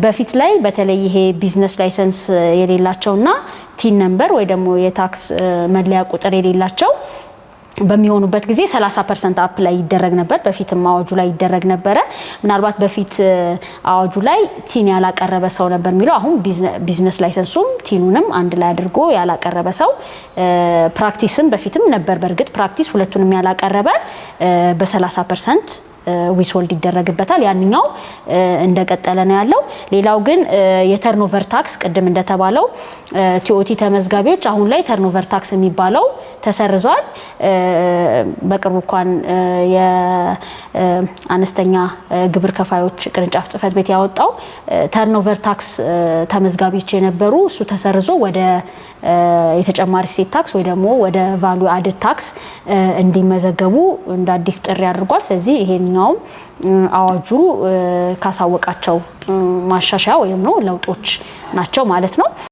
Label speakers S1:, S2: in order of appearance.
S1: በፊት ላይ በተለይ ይሄ ቢዝነስ ላይሰንስ የሌላቸውና ቲን ነምበር ወይ ደግሞ የታክስ መለያ ቁጥር የሌላቸው በሚሆኑበት ጊዜ 30% አፕ ላይ ይደረግ ነበር። በፊትም አዋጁ ላይ ይደረግ ነበር። ምናልባት በፊት አዋጁ ላይ ቲን ያላቀረበ ሰው ነበር የሚለው አሁን ቢዝነስ ላይሰንሱም ቲኑንም አንድ ላይ አድርጎ ያላቀረበ ሰው ፕራክቲስም በፊትም ነበር። በርግጥ ፕራክቲስ ሁለቱንም ያላቀረበ በ30% ዊስሆልድ ይደረግበታል። ያንኛው እንደቀጠለ ነው ያለው። ሌላው ግን የተርኖቨር ታክስ ቅድም እንደተባለው ቲኦቲ ተመዝጋቢዎች አሁን ላይ ተርኖቨር ታክስ የሚባለው ተሰርዟል። በቅርቡ እንኳን የአነስተኛ ግብር ከፋዮች ቅርንጫፍ ጽህፈት ቤት ያወጣው ተርኖቨር ታክስ ተመዝጋቢዎች የነበሩ እሱ ተሰርዞ ወደ የተጨማሪ እሴት ታክስ ወይ ደግሞ ወደ ቫልዩ አድድ ታክስ እንዲመዘገቡ እንደ አዲስ ጥሪ አድርጓል። ስለዚህ ይሄኛው አዋጁ ካሳወቃቸው ማሻሻያ ወይም ነው ለውጦች ናቸው ማለት ነው።